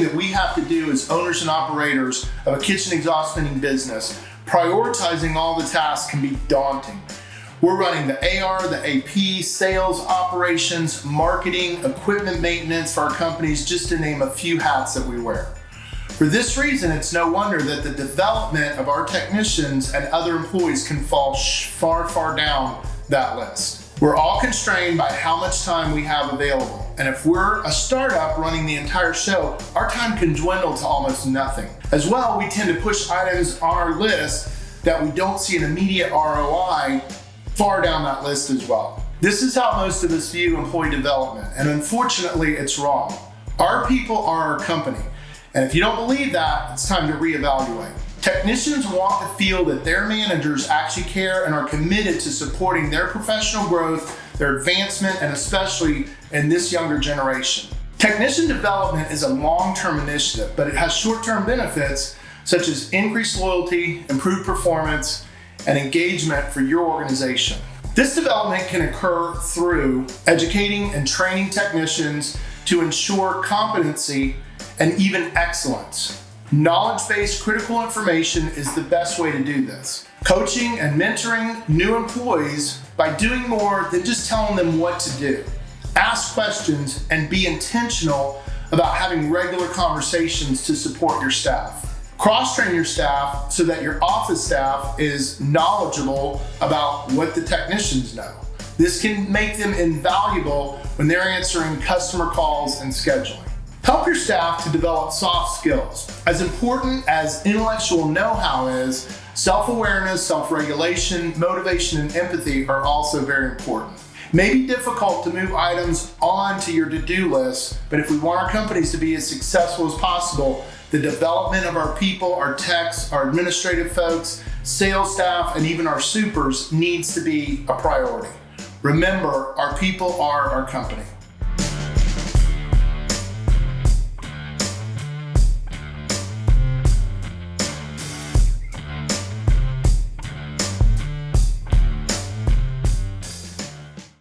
thing that we have to do as owners and operators of a kitchen exhaust fitting business. Prioritizing all the tasks can be daunting. We're running the AR, the AP, sales, operations, marketing, equipment maintenance for our companies, just to name a few hats that we wear. For this reason, it's no wonder that the development of our technicians and other employees can fall far, far down that list. We're all constrained by how much time we have available. And if we're a startup running the entire show, our time can dwindle to almost nothing. As well, we tend to push items on our list that we don't see an immediate ROI far down that list as well. This is how most of us view employee development, and unfortunately, it's wrong. Our people are our company, and if you don't believe that, it's time to reevaluate. Technicians want to feel that their managers actually care and are committed to supporting their professional growth, their advancement, and especially in this younger generation. Technician development is a long-term initiative, but it has short-term benefits such as increased loyalty, improved performance, and engagement for your organization. This development can occur through educating and training technicians to ensure competency and even excellence. Knowledge-based critical information is the best way to do this. Coaching and mentoring new employees by doing more than just telling them what to do. Ask questions and be intentional about having regular conversations to support your staff. Cross-train your staff so that your office staff is knowledgeable about what the technicians know. This can make them invaluable when they're answering customer calls and scheduling. Help your staff to develop soft skills. As important as intellectual know-how is, self-awareness, self-regulation, motivation, and empathy are also very important. It may be difficult to move items onto your to-do list, but if we want our companies to be as successful as possible, the development of our people, our techs, our administrative folks, sales staff, and even our supers needs to be a priority. Remember, our people are our company.